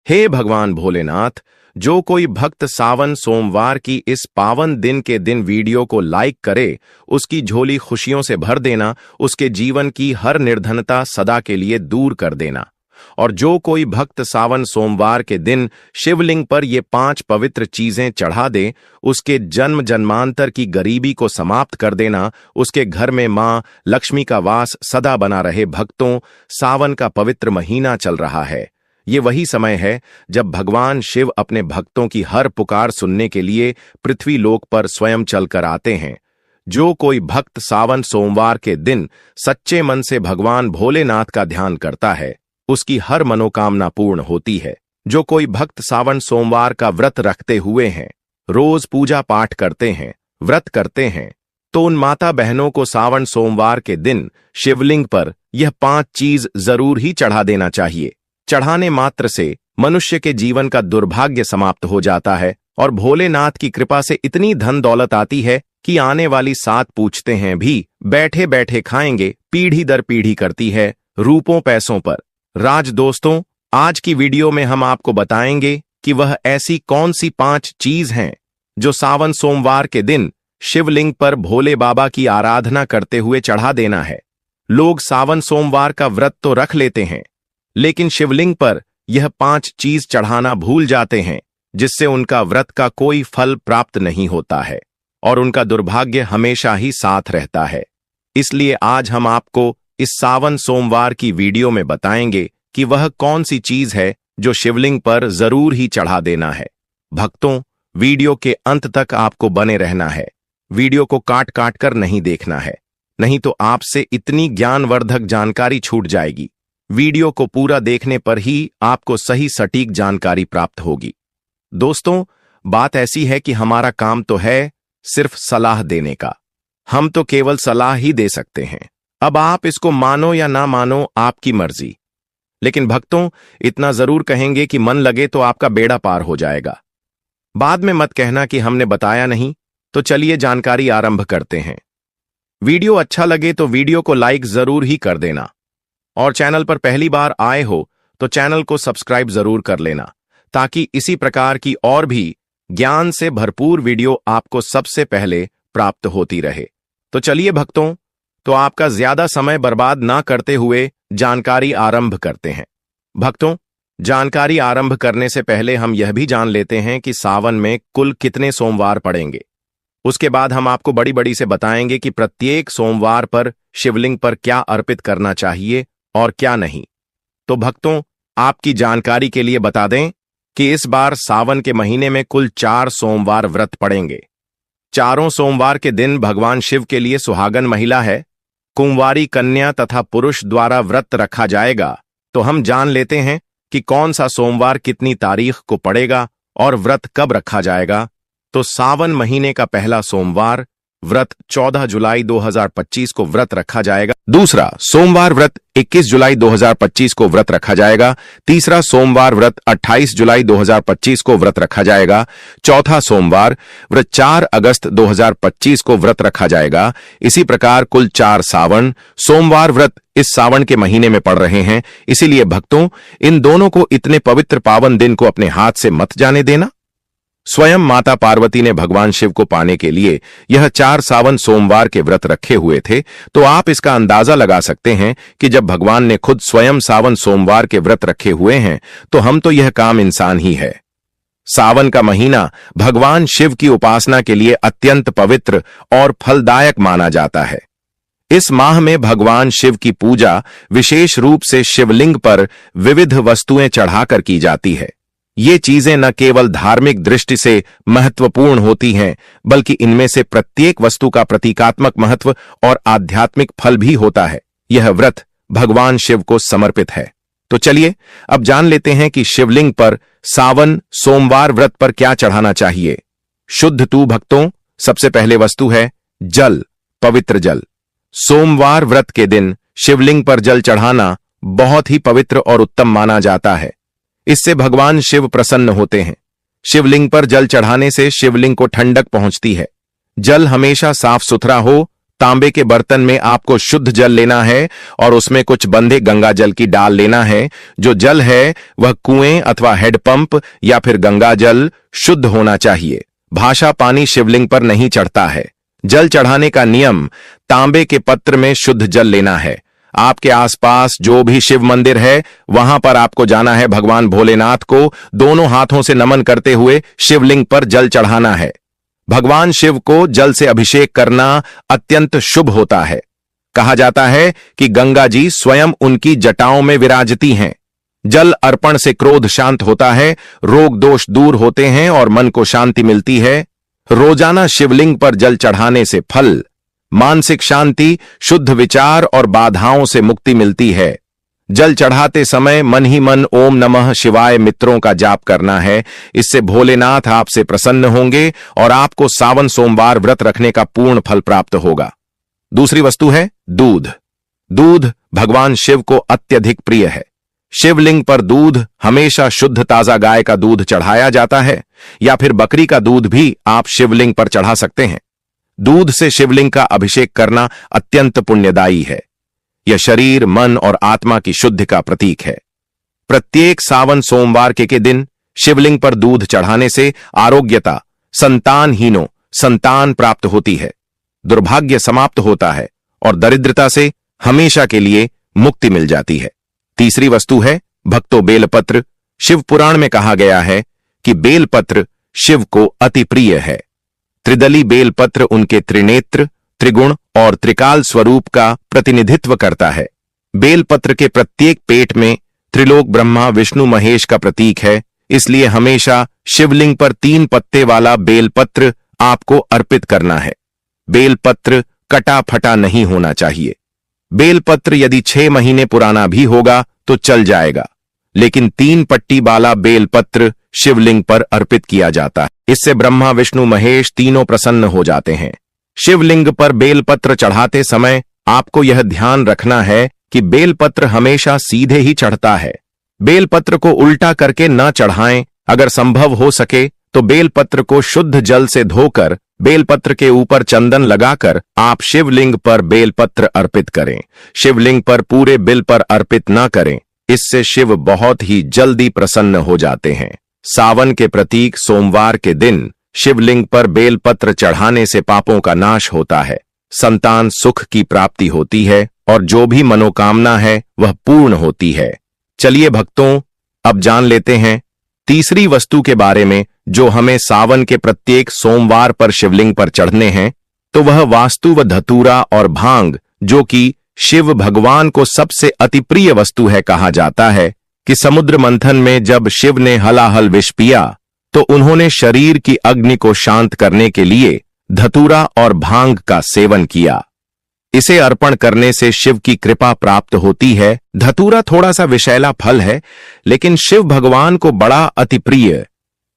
हे भगवान भोलेनाथ, जो कोई भक्त सावन सोमवार की इस पावन दिन के दिन वीडियो को लाइक करे, उसकी झोली खुशियों से भर देना, उसके जीवन की हर निर्धनता सदा के लिए दूर कर देना। और जो कोई भक्त सावन सोमवार के दिन शिवलिंग पर ये 5 पवित्र चीजें चढ़ा दे, उसके जन्म जन्मांतर की गरीबी को समाप्त कर देना, उसके घर में मां लक्ष्मी का वास सदा बना रहे। भक्तों, सावन का पवित्र महीना चल रहा है। ये वही समय है जब भगवान शिव अपने भक्तों की हर पुकार सुनने के लिए पृथ्वी लोक पर स्वयं चलकर आते हैं। जो कोई भक्त सावन सोमवार के दिन सच्चे मन से भगवान भोलेनाथ का ध्यान करता है, उसकी हर मनोकामना पूर्ण होती है। जो कोई भक्त सावन सोमवार का व्रत रखते हुए हैं, रोज पूजा पाठ करते हैं, व्रत करते हैं, तो उन माता बहनों को सावन सोमवार के दिन शिवलिंग पर यह 5 चीज जरूर ही चढ़ा देना चाहिए। चढ़ाने मात्र से मनुष्य के जीवन का दुर्भाग्य समाप्त हो जाता है और भोलेनाथ की कृपा से इतनी धन दौलत आती है कि आने वाली 7 पूछते हैं भी बैठे बैठे खाएंगे। पीढ़ी दर पीढ़ी करती है रूपों पैसों पर राज। दोस्तों, आज की वीडियो में हम आपको बताएंगे कि वह ऐसी कौन सी 5 चीज हैं जो सावन सोमवार के दिन शिवलिंग पर भोले बाबा की आराधना करते हुए चढ़ा देना है। लोग सावन सोमवार का व्रत तो रख लेते हैं, लेकिन शिवलिंग पर यह 5 चीज चढ़ाना भूल जाते हैं, जिससे उनका व्रत का कोई फल प्राप्त नहीं होता है और उनका दुर्भाग्य हमेशा ही साथ रहता है। इसलिए आज हम आपको इस सावन सोमवार की वीडियो में बताएंगे कि वह कौन सी चीज है जो शिवलिंग पर जरूर ही चढ़ा देना है। भक्तों, वीडियो के अंत तक आपको बने रहना है। वीडियो को काट काट कर नहीं देखना है, नहीं तो आपसे इतनी ज्ञानवर्धक जानकारी छूट जाएगी। वीडियो को पूरा देखने पर ही आपको सही सटीक जानकारी प्राप्त होगी। दोस्तों, बात ऐसी है कि हमारा काम तो है सिर्फ सलाह देने का। हम तो केवल सलाह ही दे सकते हैं। अब आप इसको मानो या ना मानो, आपकी मर्जी। लेकिन भक्तों, इतना जरूर कहेंगे कि मन लगे तो आपका बेड़ा पार हो जाएगा। बाद में मत कहना कि हमने बताया नहीं। तो चलिए जानकारी आरंभ करते हैं। वीडियो अच्छा लगे तो वीडियो को लाइक जरूर ही कर देना और चैनल पर पहली बार आए हो तो चैनल को सब्सक्राइब जरूर कर लेना, ताकि इसी प्रकार की और भी ज्ञान से भरपूर वीडियो आपको सबसे पहले प्राप्त होती रहे। तो चलिए भक्तों, तो आपका ज्यादा समय बर्बाद ना करते हुए जानकारी आरंभ करते हैं। भक्तों, जानकारी आरंभ करने से पहले हम यह भी जान लेते हैं कि सावन में कुल कितने सोमवार पड़ेंगे। उसके बाद हम आपको बड़ी बड़ी से बताएंगे कि प्रत्येक सोमवार पर शिवलिंग पर क्या अर्पित करना चाहिए और क्या नहीं। तो भक्तों, आपकी जानकारी के लिए बता दें कि इस बार सावन के महीने में कुल 4 सोमवार व्रत पड़ेंगे। चारों सोमवार के दिन भगवान शिव के लिए सुहागन महिला है, कुंवारी कन्या तथा पुरुष द्वारा व्रत रखा जाएगा। तो हम जान लेते हैं कि कौन सा सोमवार कितनी तारीख को पड़ेगा और व्रत कब रखा जाएगा। तो सावन महीने का पहला सोमवार व्रत 14 जुलाई 2025 को व्रत रखा जाएगा। दूसरा सोमवार व्रत 21 जुलाई 2025 को व्रत रखा जाएगा। तीसरा सोमवार व्रत 28 जुलाई 2025 को व्रत रखा जाएगा। चौथा सोमवार व्रत 4 अगस्त 2025 को व्रत रखा जाएगा। इसी प्रकार कुल 4 सावन सोमवार व्रत इस सावन के महीने में पड़ रहे हैं। इसीलिए भक्तों, इन दोनों को इतने पवित्र पावन दिन को अपने हाथ से मत जाने देना। स्वयं माता पार्वती ने भगवान शिव को पाने के लिए यह 4 सावन सोमवार के व्रत रखे हुए थे। तो आप इसका अंदाजा लगा सकते हैं कि जब भगवान ने खुद स्वयं सावन सोमवार के व्रत रखे हुए हैं, तो हम तो यह काम इंसान ही है। सावन का महीना भगवान शिव की उपासना के लिए अत्यंत पवित्र और फलदायक माना जाता है। इस माह में भगवान शिव की पूजा विशेष रूप से शिवलिंग पर विविध वस्तुएं चढ़ाकर की जाती है। ये चीजें न केवल धार्मिक दृष्टि से महत्वपूर्ण होती हैं, बल्कि इनमें से प्रत्येक वस्तु का प्रतीकात्मक महत्व और आध्यात्मिक फल भी होता है। यह व्रत भगवान शिव को समर्पित है। तो चलिए अब जान लेते हैं कि शिवलिंग पर सावन सोमवार व्रत पर क्या चढ़ाना चाहिए। शुद्ध तू भक्तों, सबसे पहले वस्तु है जल, पवित्र जल। सोमवार व्रत के दिन शिवलिंग पर जल चढ़ाना बहुत ही पवित्र और उत्तम माना जाता है। इससे भगवान शिव प्रसन्न होते हैं। शिवलिंग पर जल चढ़ाने से शिवलिंग को ठंडक पहुंचती है। जल हमेशा साफ सुथरा हो तांबे के बर्तन में आपको शुद्ध जल लेना है और उसमें कुछ बंधे गंगा जल की डाल लेना है। जो जल है वह कुएं अथवा हेडपंप या फिर गंगा जल शुद्ध होना चाहिए। भाषा पानी शिवलिंग पर नहीं चढ़ता है। जल चढ़ाने का नियम, तांबे के पत्र में शुद्ध जल लेना है। आपके आसपास जो भी शिव मंदिर है वहां पर आपको जाना है। भगवान भोलेनाथ को दोनों हाथों से नमन करते हुए शिवलिंग पर जल चढ़ाना है। भगवान शिव को जल से अभिषेक करना अत्यंत शुभ होता है। कहा जाता है कि गंगा जी स्वयं उनकी जटाओं में विराजती हैं। जल अर्पण से क्रोध शांत होता है, रोग दोष दूर होते हैं और मन को शांति मिलती है। रोजाना शिवलिंग पर जल चढ़ाने से फल, मानसिक शांति, शुद्ध विचार और बाधाओं से मुक्ति मिलती है। जल चढ़ाते समय मन ही मन ओम नमः शिवाय मित्रों का जाप करना है। इससे भोलेनाथ आपसे प्रसन्न होंगे और आपको सावन सोमवार व्रत रखने का पूर्ण फल प्राप्त होगा। दूसरी वस्तु है दूध। दूध भगवान शिव को अत्यधिक प्रिय है। शिवलिंग पर दूध हमेशा शुद्ध ताजा गाय का दूध चढ़ाया जाता है या फिर बकरी का दूध भी आप शिवलिंग पर चढ़ा सकते हैं। दूध से शिवलिंग का अभिषेक करना अत्यंत पुण्यदायी है। यह शरीर, मन और आत्मा की शुद्धि का प्रतीक है। प्रत्येक सावन सोमवार के दिन शिवलिंग पर दूध चढ़ाने से आरोग्यता, संतानहीनों संतान प्राप्त होती है, दुर्भाग्य समाप्त होता है और दरिद्रता से हमेशा के लिए मुक्ति मिल जाती है। तीसरी वस्तु है भक्तों बेलपत्र। शिव पुराण में कहा गया है कि बेलपत्र शिव को अति प्रिय है। त्रिदली बेलपत्र उनके त्रिनेत्र, त्रिगुण और त्रिकाल स्वरूप का प्रतिनिधित्व करता है। बेलपत्र के प्रत्येक पेट में त्रिलोक ब्रह्मा विष्णु महेश का प्रतीक है। इसलिए हमेशा शिवलिंग पर 3 पत्ते वाला बेलपत्र आपको अर्पित करना है। बेलपत्र कटा फटा नहीं होना चाहिए। बेलपत्र यदि 6 महीने पुराना भी होगा तो चल जाएगा, लेकिन 3 पट्टी वाला बेलपत्र शिवलिंग पर अर्पित किया जाता है। इससे ब्रह्मा विष्णु महेश तीनों प्रसन्न हो जाते हैं। शिवलिंग पर बेलपत्र चढ़ाते समय आपको यह ध्यान रखना है कि बेलपत्र हमेशा सीधे ही चढ़ता है। बेलपत्र को उल्टा करके न चढ़ाएं। अगर संभव हो सके तो बेलपत्र को शुद्ध जल से धोकर बेलपत्र के ऊपर चंदन लगाकर आप शिवलिंग पर बेलपत्र अर्पित करें। शिवलिंग पर पूरे बिल पर अर्पित न करें, इससे शिव बहुत ही जल्दी प्रसन्न हो जाते हैं। सावन के प्रतीक सोमवार के दिन शिवलिंग पर बेलपत्र चढ़ाने से पापों का नाश होता है, संतान सुख की प्राप्ति होती है और जो भी मनोकामना है वह पूर्ण होती है। चलिए भक्तों, अब जान लेते हैं तीसरी वस्तु के बारे में जो हमें सावन के प्रत्येक सोमवार पर शिवलिंग पर चढ़ने हैं। तो वह वास्तु व धतूरा और भांग, जो कि शिव भगवान को सबसे अति प्रिय वस्तु है। कहा जाता है कि समुद्र मंथन में जब शिव ने हलाहल विष पिया तो उन्होंने शरीर की अग्नि को शांत करने के लिए धतूरा और भांग का सेवन किया। इसे अर्पण करने से शिव की कृपा प्राप्त होती है। धतूरा थोड़ा सा विषैला फल है, लेकिन शिव भगवान को बड़ा अति प्रिय,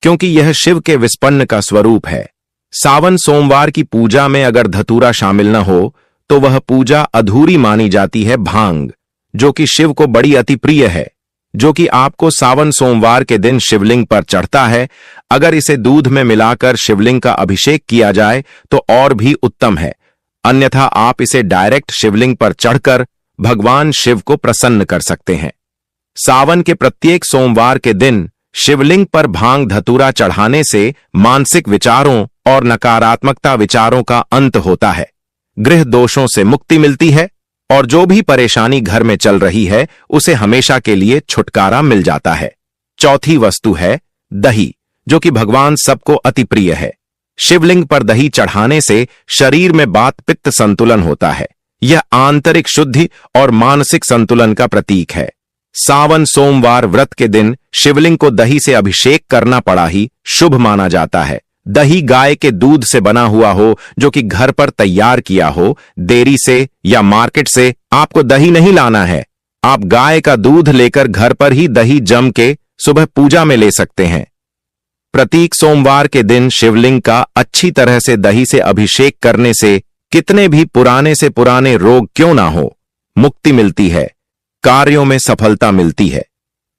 क्योंकि यह शिव के विस्पन्न का स्वरूप है। सावन सोमवार की पूजा में अगर धतूरा शामिल न हो तो वह पूजा अधूरी मानी जाती है। भांग, जो कि शिव को बड़ी अति प्रिय है, जो कि आपको सावन सोमवार के दिन शिवलिंग पर चढ़ता है, अगर इसे दूध में मिलाकर शिवलिंग का अभिषेक किया जाए तो और भी उत्तम है। अन्यथा आप इसे डायरेक्ट शिवलिंग पर चढ़कर भगवान शिव को प्रसन्न कर सकते हैं। सावन के प्रत्येक सोमवार के दिन शिवलिंग पर भांग धतूरा चढ़ाने से मानसिक विचारों और नकारात्मकता विचारों का अंत होता है, गृह दोषों से मुक्ति मिलती है और जो भी परेशानी घर में चल रही है उसे हमेशा के लिए छुटकारा मिल जाता है। चौथी वस्तु है दही, जो कि भगवान सबको अति प्रिय है। शिवलिंग पर दही चढ़ाने से शरीर में वात पित्त संतुलन होता है। यह आंतरिक शुद्धि और मानसिक संतुलन का प्रतीक है। सावन सोमवार व्रत के दिन शिवलिंग को दही से अभिषेक करना बड़ा ही शुभ माना जाता है। दही गाय के दूध से बना हुआ हो, जो कि घर पर तैयार किया हो। डेयरी से या मार्केट से आपको दही नहीं लाना है। आप गाय का दूध लेकर घर पर ही दही जम के सुबह पूजा में ले सकते हैं। प्रतीक सोमवार के दिन शिवलिंग का अच्छी तरह से दही से अभिषेक करने से कितने भी पुराने से पुराने रोग क्यों ना हो, मुक्ति मिलती है, कार्यों में सफलता मिलती है।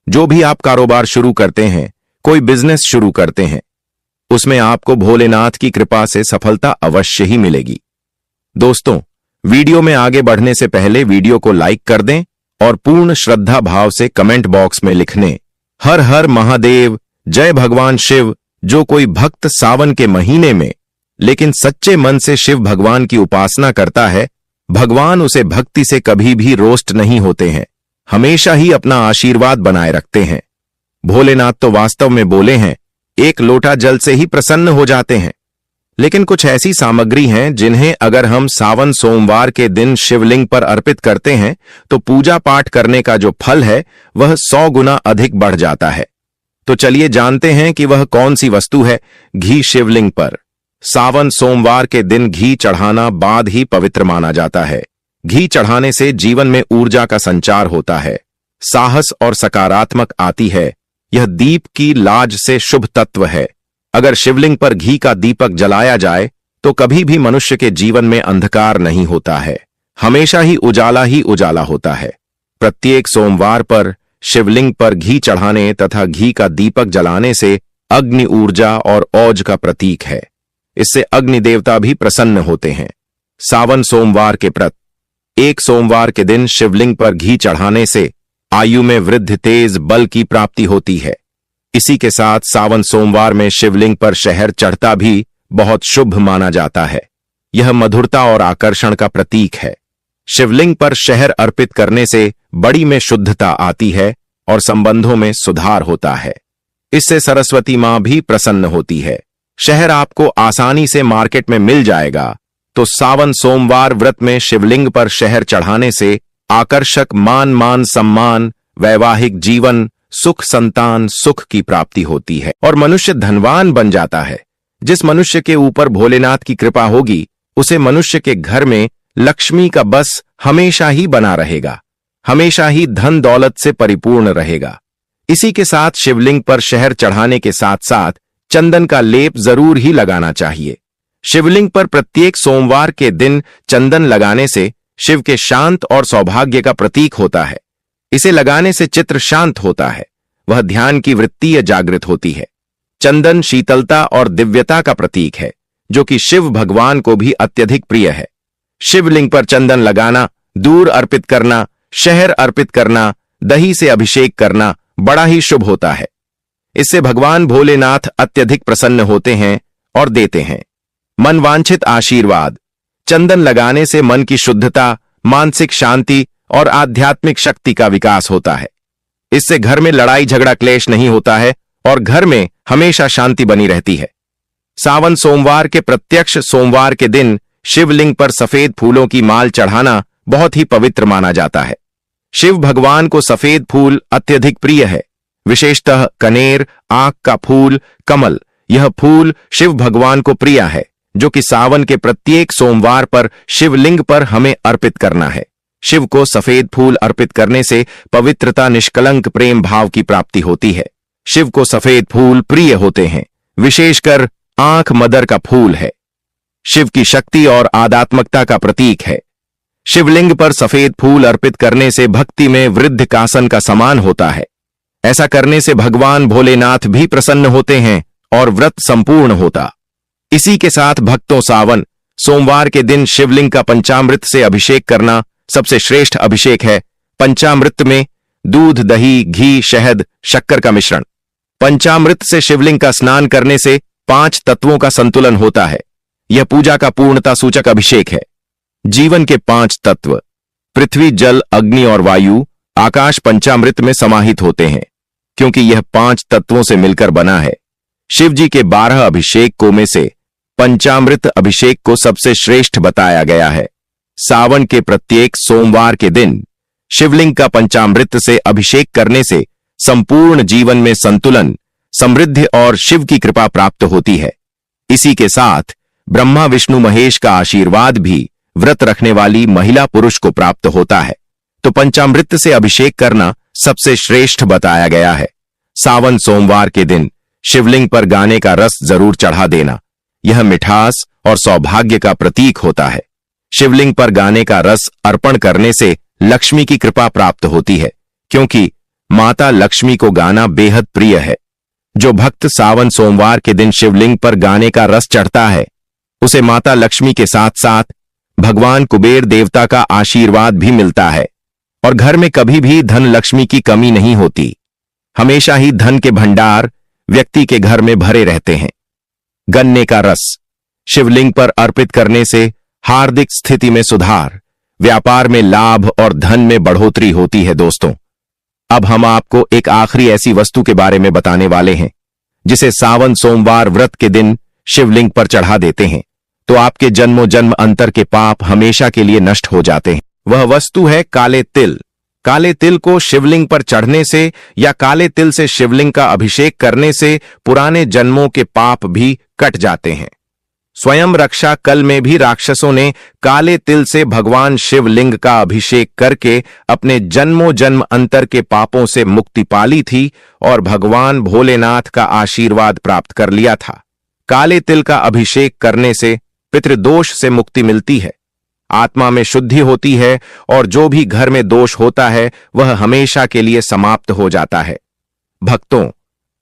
जो भी आप कारोबार शुरू करते हैं, कोई बिजनेस शुरू करते हैं, उसमें आपको भोलेनाथ की कृपा से सफलता अवश्य ही मिलेगी। दोस्तों, वीडियो में आगे बढ़ने से पहले वीडियो को लाइक कर दें और पूर्ण श्रद्धा भाव से कमेंट बॉक्स में लिखने हर हर महादेव, जय भगवान शिव। जो कोई भक्त सावन के महीने में लेकिन सच्चे मन से शिव भगवान की उपासना करता है, भगवान उसे भक्ति से कभी भी रोस्ट नहीं होते हैं, हमेशा ही अपना आशीर्वाद बनाए रखते हैं। भोलेनाथ तो वास्तव में बोले हैं, एक लोटा जल से ही प्रसन्न हो जाते हैं। लेकिन कुछ ऐसी सामग्री हैं जिन्हें अगर हम सावन सोमवार के दिन शिवलिंग पर अर्पित करते हैं तो पूजा पाठ करने का जो फल है वह 100 गुना अधिक बढ़ जाता है। तो चलिए जानते हैं कि वह कौन सी वस्तु है। घी शिवलिंग पर सावन सोमवार के दिन घी चढ़ाना बाद ही पवित्र माना जाता है। घी चढ़ाने से जीवन में ऊर्जा का संचार होता है, साहस और सकारात्मक आती है। यह दीप की लाज से शुभ तत्व है। अगर शिवलिंग पर घी का दीपक जलाया जाए तो कभी भी मनुष्य के जीवन में अंधकार नहीं होता है, हमेशा ही उजाला होता है। प्रत्येक सोमवार पर शिवलिंग पर घी चढ़ाने तथा घी का दीपक जलाने से अग्नि ऊर्जा और औज का प्रतीक है। इससे अग्नि देवता भी प्रसन्न होते हैं। सावन सोमवार के व्रत। एक सोमवार के दिन शिवलिंग पर घी चढ़ाने से आयु में वृद्धि, तेज बल की प्राप्ति होती है। इसी के साथ सावन सोमवार में शिवलिंग पर शहद चढ़ता भी बहुत शुभ माना जाता है। यह मधुरता और आकर्षण का प्रतीक है। शिवलिंग पर शहद अर्पित करने से बड़ी में शुद्धता आती है और संबंधों में सुधार होता है। इससे सरस्वती मां भी प्रसन्न होती है। शहद आपको आसानी से मार्केट में मिल जाएगा, तो सावन सोमवार व्रत में शिवलिंग पर शहद चढ़ाने से आकर्षक मान सम्मान, वैवाहिक जीवन, सुख, संतान सुख की प्राप्ति होती है और मनुष्य धनवान बन जाता है। जिस मनुष्य के ऊपर भोलेनाथ की कृपा होगी उसे मनुष्य के घर में लक्ष्मी का बस हमेशा ही बना रहेगा, हमेशा ही धन दौलत से परिपूर्ण रहेगा। इसी के साथ शिवलिंग पर शहद चढ़ाने के साथ साथ चंदन का लेप जरूर ही लगाना चाहिए। शिवलिंग पर प्रत्येक सोमवार के दिन चंदन लगाने से शिव के शांत और सौभाग्य का प्रतीक होता है। इसे लगाने से चित्त शांत होता है, वह ध्यान की वृत्ति जागृत होती है। चंदन शीतलता और दिव्यता का प्रतीक है, जो कि शिव भगवान को भी अत्यधिक प्रिय है। शिवलिंग पर चंदन लगाना, दूध अर्पित करना, शहद अर्पित करना, दही से अभिषेक करना बड़ा ही शुभ होता है। इससे भगवान भोलेनाथ अत्यधिक प्रसन्न होते हैं और देते हैं मनवांछित आशीर्वाद। चंदन लगाने से मन की शुद्धता, मानसिक शांति और आध्यात्मिक शक्ति का विकास होता है। इससे घर में लड़ाई झगड़ा क्लेश नहीं होता है और घर में हमेशा शांति बनी रहती है। सावन सोमवार के प्रत्यक्ष सोमवार के दिन शिवलिंग पर सफेद फूलों की माल चढ़ाना बहुत ही पवित्र माना जाता है। शिव भगवान को सफेद फूल अत्यधिक प्रिय है, विशेषतः कनेर, आंख का फूल, कमल। यह फूल शिव भगवान को प्रिय है, जो कि सावन के प्रत्येक सोमवार पर शिवलिंग पर हमें अर्पित करना है। शिव को सफेद फूल अर्पित करने से पवित्रता, निष्कलंक प्रेम भाव की प्राप्ति होती है। शिव को सफेद फूल प्रिय होते हैं, विशेषकर आंख मदर का फूल है। शिव की शक्ति और आध्यात्मिकता का प्रतीक है। शिवलिंग पर सफेद फूल अर्पित करने से भक्ति में वृद्धि कासन का समान होता है। ऐसा करने से भगवान भोलेनाथ भी प्रसन्न होते हैं और व्रत संपूर्ण होता। इसी के साथ भक्तों सावन सोमवार के दिन शिवलिंग का पंचामृत से अभिषेक करना सबसे श्रेष्ठ अभिषेक है। पंचामृत में दूध, दही, घी, शहद, शक्कर का मिश्रण। पंचामृत से शिवलिंग का स्नान करने से 5 तत्वों का संतुलन होता है। यह पूजा का पूर्णता सूचक अभिषेक है। जीवन के 5 तत्व पृथ्वी, जल, अग्नि और वायु, आकाश पंचामृत में समाहित होते हैं, क्योंकि यह 5 तत्वों से मिलकर बना है। शिव जी के 12 अभिषेकों में से पंचामृत अभिषेक को सबसे श्रेष्ठ बताया गया है। सावन के प्रत्येक सोमवार के दिन शिवलिंग का पंचामृत से अभिषेक करने से संपूर्ण जीवन में संतुलन, समृद्धि और शिव की कृपा प्राप्त होती है। इसी के साथ ब्रह्मा, विष्णु, महेश का आशीर्वाद भी व्रत रखने वाली महिला पुरुष को प्राप्त होता है। तो पंचामृत से अभिषेक करना सबसे श्रेष्ठ बताया गया है। सावन सोमवार के दिन शिवलिंग पर गाने का रस जरूर चढ़ा देना। यह मिठास और सौभाग्य का प्रतीक होता है। शिवलिंग पर गाने का रस अर्पण करने से लक्ष्मी की कृपा प्राप्त होती है, क्योंकि माता लक्ष्मी को गाना बेहद प्रिय है। जो भक्त सावन सोमवार के दिन शिवलिंग पर गाने का रस चढ़ता है, उसे माता लक्ष्मी के साथ साथ भगवान कुबेर देवता का आशीर्वाद भी मिलता है और घर में कभी भी धन लक्ष्मी की कमी नहीं होती। हमेशा ही धन के भंडार व्यक्ति के घर में भरे रहते हैं। गन्ने का रस शिवलिंग पर अर्पित करने से हार्दिक स्थिति में सुधार, व्यापार में लाभ और धन में बढ़ोतरी होती है। दोस्तों, अब हम आपको एक आखिरी ऐसी वस्तु के बारे में बताने वाले हैं जिसे सावन सोमवार व्रत के दिन शिवलिंग पर चढ़ा देते हैं तो आपके जन्मों जन्म अंतर के पाप हमेशा के लिए नष्ट हो जाते हैं। वह वस्तु है काले तिल। काले तिल को शिवलिंग पर चढ़ने से या काले तिल से शिवलिंग का अभिषेक करने से पुराने जन्मों के पाप भी कट जाते हैं। स्वयं रक्षा कल में भी राक्षसों ने काले तिल से भगवान शिवलिंग का अभिषेक करके अपने जन्मों जन्म अंतर के पापों से मुक्ति पाली थी और भगवान भोलेनाथ का आशीर्वाद प्राप्त कर लिया था। काले तिल का अभिषेक करने से पितृदोष से मुक्ति मिलती है, आत्मा में शुद्धि होती है और जो भी घर में दोष होता है वह हमेशा के लिए समाप्त हो जाता है। भक्तों,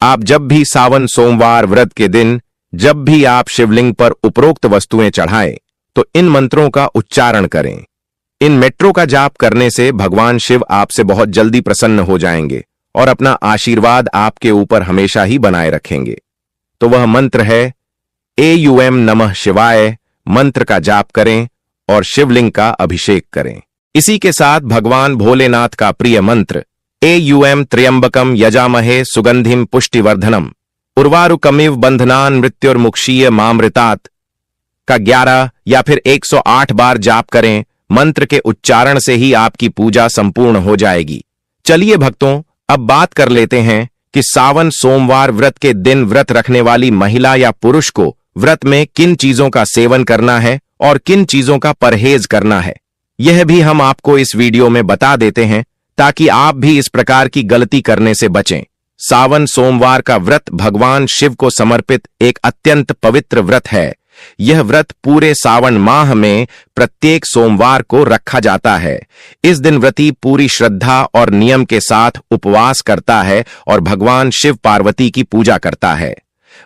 आप जब भी सावन सोमवार व्रत के दिन जब भी आप शिवलिंग पर उपरोक्त वस्तुएं चढ़ाएं तो इन मंत्रों का उच्चारण करें। इन मेट्रो का जाप करने से भगवान शिव आपसे बहुत जल्दी प्रसन्न हो जाएंगे और अपना आशीर्वाद आपके ऊपर हमेशा ही बनाए रखेंगे। तो वह मंत्र है एयूएम नमः शिवाय। मंत्र का जाप करें और शिवलिंग का अभिषेक करें। इसी के साथ भगवान भोलेनाथ का प्रिय मंत्र एयूएम त्र्यंबकम यजामहे सुगंधिम पुष्टिवर्धनम उर्वारुकमिव बंधनान मृत्युर्मुक्षीय मामृतात् का 11 या फिर 108 बार जाप करें। मंत्र के उच्चारण से ही आपकी पूजा संपूर्ण हो जाएगी। चलिए भक्तों, अब बात कर लेते हैं कि सावन सोमवार व्रत के दिन व्रत रखने वाली महिला या पुरुष को व्रत में किन चीजों का सेवन करना है और किन चीजों का परहेज करना है। यह भी हम आपको इस वीडियो में बता देते हैं ताकि आप भी इस प्रकार की गलती करने से बचें। सावन सोमवार का व्रत भगवान शिव को समर्पित एक अत्यंत पवित्र व्रत है। यह व्रत पूरे सावन माह में प्रत्येक सोमवार को रखा जाता है। इस दिन व्रती पूरी श्रद्धा और नियम के साथ उपवास करता है और भगवान शिव पार्वती की पूजा करता है।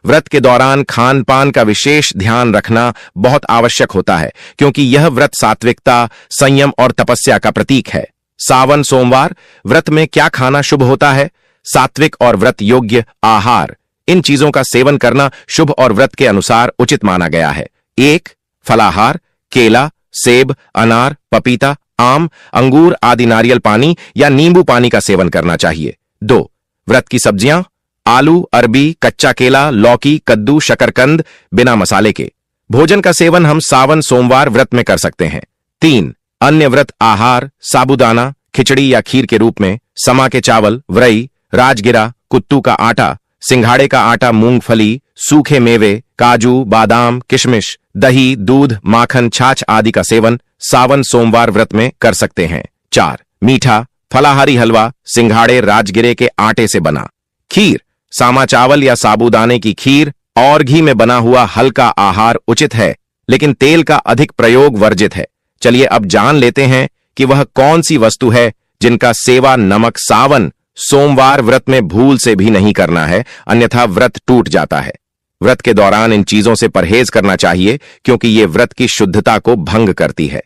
व्रत के दौरान खान पान का विशेष ध्यान रखना बहुत आवश्यक होता है क्योंकि यह व्रत सात्विकता, संयम और तपस्या का प्रतीक है। सावन सोमवार व्रत में क्या खाना शुभ होता है? सात्विक और व्रत योग्य आहार, इन चीजों का सेवन करना शुभ और व्रत के अनुसार उचित माना गया है। 1. फलाहार, केला, सेब, अनार, पपीता, आम, अंगूर आदि नारियल पानी या नींबू पानी का सेवन करना चाहिए। 2. व्रत की सब्जियां, आलू, अरबी, कच्चा केला, लौकी, कद्दू, शकरकंद बिना मसाले के। भोजन का सेवन हम सावन सोमवार व्रत में कर सकते हैं। 3. अन्य व्रत आहार, साबूदाना, खिचड़ी या खीर के रूप में, समा के चावल, व्रई, राजगिरा, कुत्तू का आटा, सिंघाड़े का आटा, मूंगफली, सूखे मेवे, काजू, बादाम, किशमिश, दही, दूध, माखन, छाछ आदि का सेवन सावन सोमवार व्रत में कर सकते हैं। 4. मीठा, फलाहारी हलवा, सिंघाड़े, राजगिरे के आटे से बना। खीर, सामा चावल या साबूदाने की खीर और घी में बना हुआ हल्का आहार उचित है, लेकिन तेल का अधिक प्रयोग वर्जित है। चलिए अब जान लेते हैं कि वह कौन सी वस्तु है जिनका सेवा नमक सावन सोमवार व्रत में भूल से भी नहीं करना है, अन्यथा व्रत टूट जाता है। व्रत के दौरान इन चीजों से परहेज करना चाहिए क्योंकि ये व्रत की शुद्धता को भंग करती है।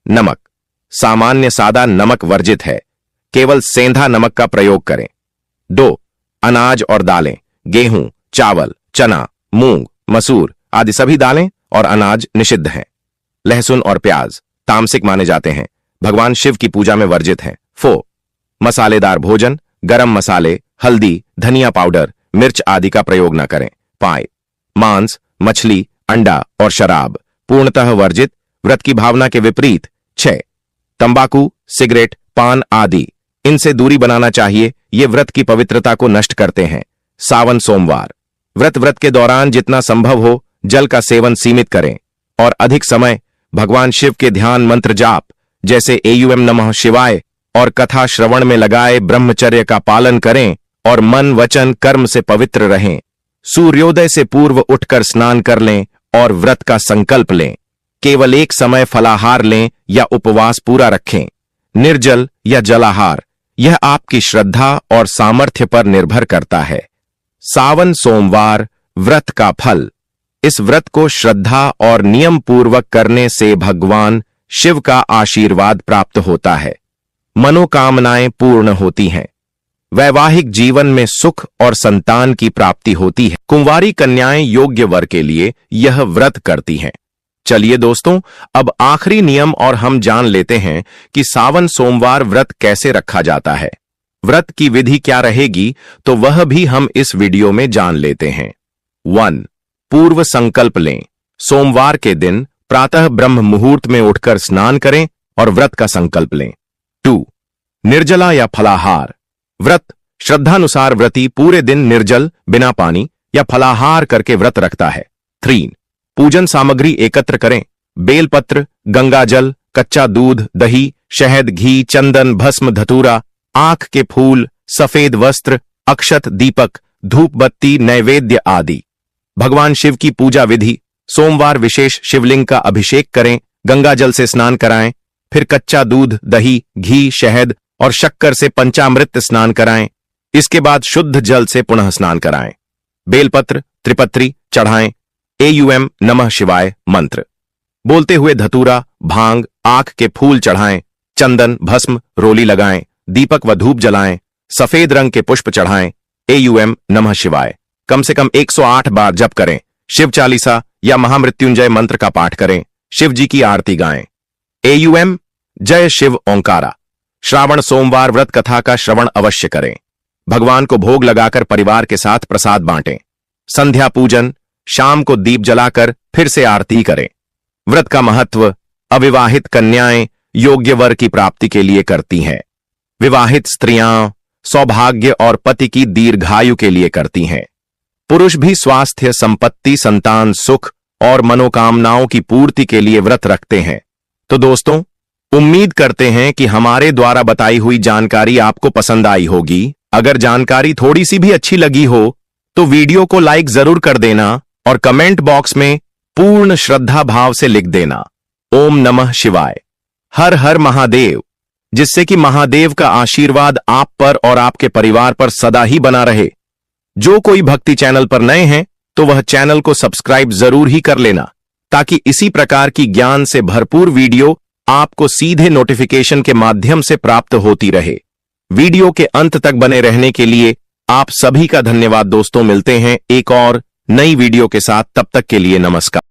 नमक, सामान्य सादा नमक वर्जित है, केवल सेंधा नमक का प्रयोग करें। 2. अनाज और दालें, गेहूं, चावल, चना, मूंग, मसूर आदि सभी दालें और अनाज निषिद्ध हैं। लहसुन और प्याज तामसिक माने जाते हैं, भगवान शिव की पूजा में वर्जित हैं। 4. मसालेदार भोजन, गरम मसाले, हल्दी, धनिया पाउडर, मिर्च आदि का प्रयोग न करें। 5. मांस, मछली, अंडा और शराब पूर्णतः वर्जित, व्रत की भावना के विपरीत। 6. तंबाकू, सिगरेट, पान आदि इनसे दूरी बनाना चाहिए, ये व्रत की पवित्रता को नष्ट करते हैं। सावन सोमवार व्रत के दौरान जितना संभव हो जल का सेवन सीमित करें और अधिक समय भगवान शिव के ध्यान मंत्र जाप जैसे एयूएम नमः शिवाय और कथा श्रवण में लगाए ब्रह्मचर्य का पालन करें और मन वचन कर्म से पवित्र रहें। सूर्योदय से पूर्व उठकर स्नान कर लें और व्रत का संकल्प लें। केवल एक समय फलाहार लें या उपवास पूरा रखें। निर्जल या जलाहार, यह आपकी श्रद्धा और सामर्थ्य पर निर्भर करता है। सावन सोमवार व्रत का फल। इस व्रत को श्रद्धा और नियम पूर्वक करने से भगवान शिव का आशीर्वाद प्राप्त होता है, मनोकामनाएं पूर्ण होती हैं, वैवाहिक जीवन में सुख और संतान की प्राप्ति होती है। कुंवारी कन्याएं योग्य वर के लिए यह व्रत करती हैं। चलिए दोस्तों, अब आखिरी नियम और हम जान लेते हैं कि सावन सोमवार व्रत कैसे रखा जाता है। व्रत की विधि क्या रहेगी तो वह भी हम इस वीडियो में जान लेते हैं। 1. पूर्व संकल्प लें। सोमवार के दिन प्रातः ब्रह्म मुहूर्त में उठकर स्नान करें और व्रत का संकल्प लें। 2. निर्जला या फलाहार। व्रत श्रद्धानुसार व्रती पूरे दिन निर्जल, बिना पानी या फलाहार करके व्रत रखता है। 3. पूजन सामग्री एकत्र करें। बेलपत्र, गंगाजल, कच्चा दूध, दही, शहद, घी, चंदन, भस्म, धतूरा, आंख के फूल, सफेद वस्त्र, अक्षत, दीपक, धूप बत्ती, नैवेद्य आदि। भगवान शिव की पूजा विधि। सोमवार विशेष शिवलिंग का अभिषेक करें, गंगाजल से स्नान कराएं, फिर कच्चा दूध, दही, घी, शहद और शक्कर से पंचामृत स्नान कराएं। इसके बाद शुद्ध जल से पुनः स्नान कराएं। बेलपत्र, त्रिपत्री चढ़ाएं। एयूएम नमः शिवाय मंत्र बोलते हुए धतूरा, भांग, आंख के फूल चढ़ाएं। चंदन, भस्म, रोली लगाएं। दीपक व धूप जलाएं। सफेद रंग के पुष्प चढ़ाएं। एयूएम नमः शिवाय कम से कम 108 बार जप करें। शिव चालीसा या महामृत्युंजय मंत्र का पाठ करें। शिव जी की आरती गाएं। एयूएम जय शिव ओंकारा। श्रावण सोमवार व्रत कथा का श्रवण अवश्य करें। भगवान को भोग लगाकर परिवार के साथ प्रसाद बांटें। संध्या पूजन, शाम को दीप जलाकर फिर से आरती करें। व्रत का महत्व। अविवाहित कन्याएं योग्य वर की प्राप्ति के लिए करती हैं। विवाहित स्त्रियां सौभाग्य और पति की दीर्घायु के लिए करती हैं। पुरुष भी स्वास्थ्य, संपत्ति, संतान, सुख और मनोकामनाओं की पूर्ति के लिए व्रत रखते हैं। तो दोस्तों, उम्मीद करते हैं कि हमारे द्वारा बताई हुई जानकारी आपको पसंद आई होगी। अगर जानकारी थोड़ी सी भी अच्छी लगी हो तो वीडियो को लाइक जरूर कर देना और कमेंट बॉक्स में पूर्ण श्रद्धा भाव से लिख देना ओम नमः शिवाय, हर हर महादेव, जिससे कि महादेव का आशीर्वाद आप पर और आपके परिवार पर सदा ही बना रहे। जो कोई भक्ति चैनल पर नए हैं तो वह चैनल को सब्सक्राइब जरूर ही कर लेना, ताकि इसी प्रकार की ज्ञान से भरपूर वीडियो आपको सीधे नोटिफिकेशन के माध्यम से प्राप्त होती रहे। वीडियो के अंत तक बने रहने के लिए आप सभी का धन्यवाद दोस्तों। मिलते हैं एक और नई वीडियो के साथ, तब तक के लिए नमस्कार।